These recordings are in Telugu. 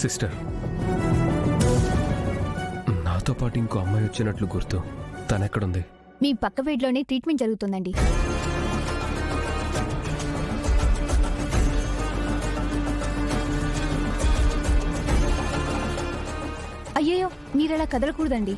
సిస్టర్, నాతో పాటు ఇంకో అమ్మాయి వచ్చినట్లు గుర్తు. తనెక్కడుంది? మీ పక్క వీడ్లోనే ట్రీట్మెంట్ జరుగుతుందండి. అయ్యయ్యో, మీరలా కదలకూడదండి.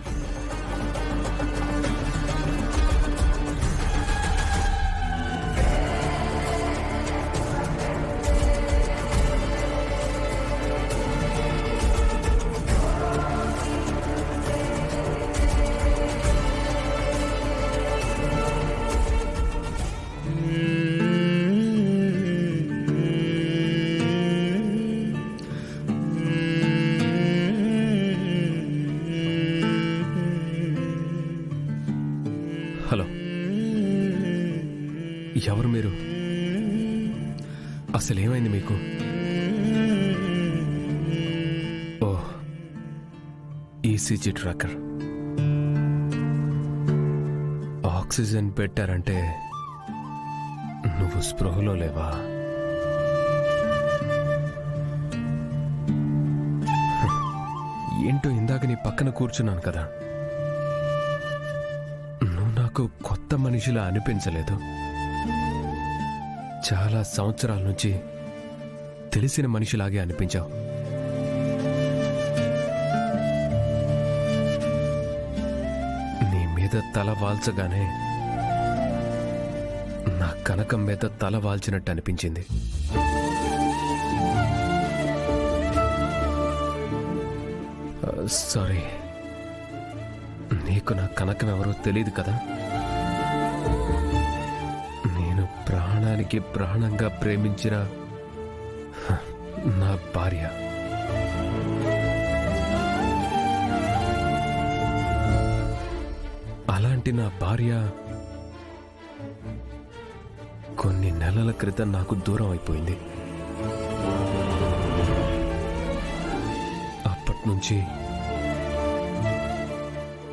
హలో, ఎవరు మీరు? అసలేమైంది మీకు? ఓ, ఈసీజీ ట్రాకర్. ఆక్సిజన్ పెట్టారంటే నువ్వు స్పృహలో లేవా? ఏంటో ఇందాక నీ పక్కన కూర్చున్నాను కదా, నువ్వు నాకు కొత్త మనిషిలా అనిపించలేదు. చాలా సంవత్సరాల నుంచి తెలిసిన మనిషిలాగే అనిపించావు. నీ మీద తల వాల్చగానే నా కనకం మీద తల వాల్చినట్టు అనిపించింది. సారీ, నీకు నా కనకం ఎవరో తెలియదు కదా. నేను ప్రాణానికి ప్రాణంగా ప్రేమించిన నా భార్య. అలాంటి నా భార్య కొన్ని నెలల క్రితం నాకు దూరం అయిపోయింది. అప్పటి నుంచి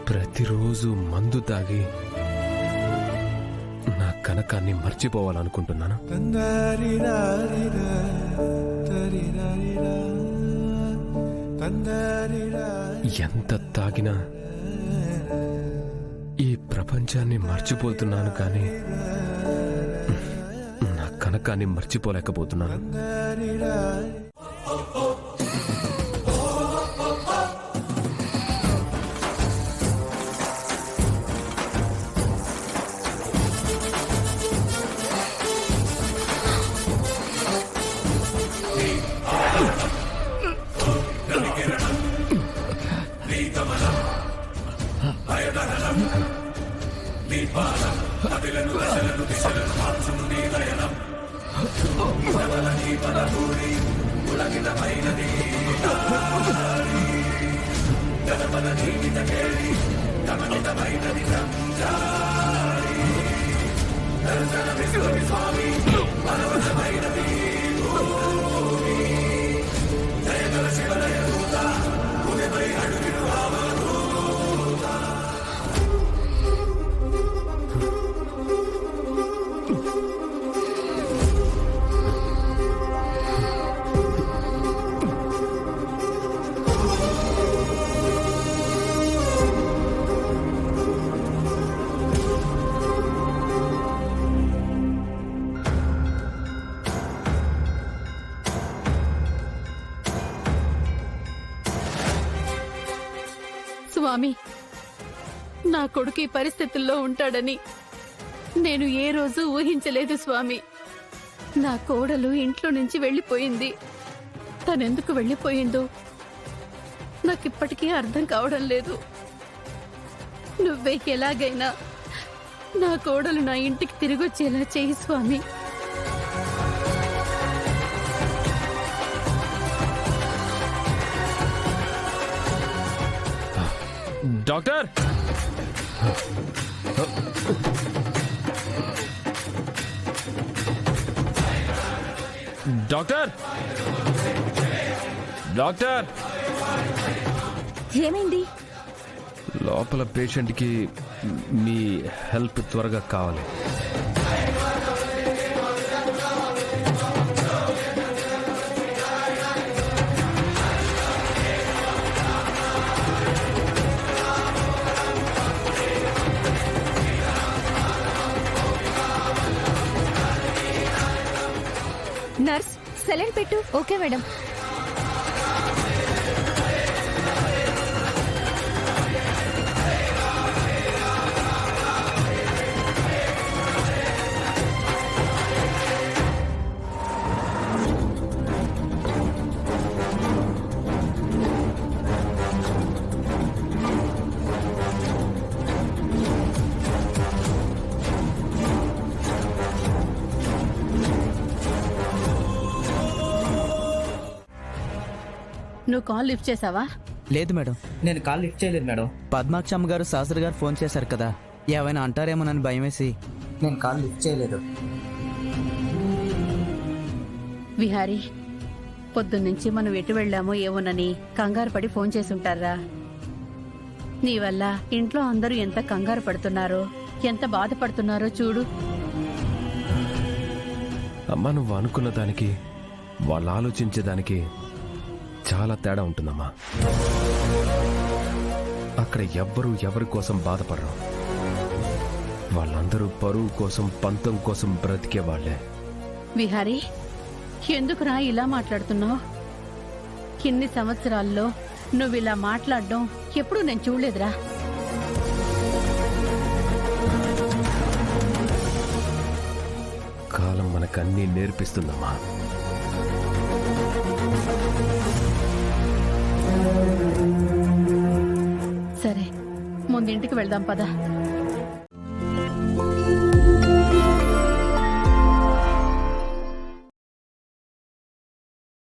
ప్రతిరోజు మందు తాగి నా కనకాన్ని మర్చిపోవాలనుకుంటున్నాను. ఎంత తాగినా ఈ ప్రపంచాన్ని మర్చిపోతున్నాను, కానీ నా కనకాన్ని మర్చిపోలేకపోతున్నాను. స్వామి, నా కొడుకు ఈ పరిస్థితుల్లో ఉంటాడని నేను ఏ రోజు ఊహించలేదు స్వామి. నా కోడలు ఇంట్లో నుంచి వెళ్ళిపోయింది. తనెందుకు వెళ్ళిపోయిందో నాకిప్పటికీ అర్థం కావడం లేదు. నువ్వే ఎలాగైనా నా కోడలు నా ఇంటికి తిరిగొచ్చేలా చేయి స్వామి. డాక్టర్, డాక్టర్, డాక్టర్, ఏమైంది? లోపల పేషెంట్కి మీ హెల్ప్ త్వరగా కావాలి. నర్స్ సెలెన్ పెట్టు. Okay madam. నువ్వు కాల్ లిఫ్ట్ చేసావా? లేదు మేడం. నేను కాల్ లిఫ్ట్ చేయలేదు మేడం. పద్మాక్షమ్మ గారు శాస్త్రి గారు ఫోన్ చేశారు కదా, ఏమైనా అంటారేమోనని భయం వేసి. నేను కాల్ లిఫ్ట్ చేయలేదు. విహారీ, పొద్దున్నుంచి మనం ఎటు వెళ్ళామో ఏమోనని కంగారు పడి ఫోన్ చేసుంటారా? నీ వల్ల ఇంట్లో అందరూ ఎంత కంగారు పడుతున్నారో, ఎంత బాధపడుతున్నారో చూడు. అమ్మా, నువ్వు అనుకున్న దానికి వాళ్ళు ఆలోచించేదానికి చాలా తేడా ఉంటుందమ్మా. అక్కడ ఎవ్వరూ ఎవరి కోసం బాధపడరు. వాళ్ళందరూ పరువు కోసం, పంతం కోసం బ్రతికే వాళ్లే. విహారీ, ఎందుకురా ఇలా మాట్లాడుతున్నావు? ఇన్ని సంవత్సరాల్లో నువ్వు ఇలా మాట్లాడడం ఎప్పుడూ నేను చూడలేదురా. కాలం మనకన్నీ నేర్పిస్తుందమ్మా. సరే, ముందింటికి వెళ్దాం పద.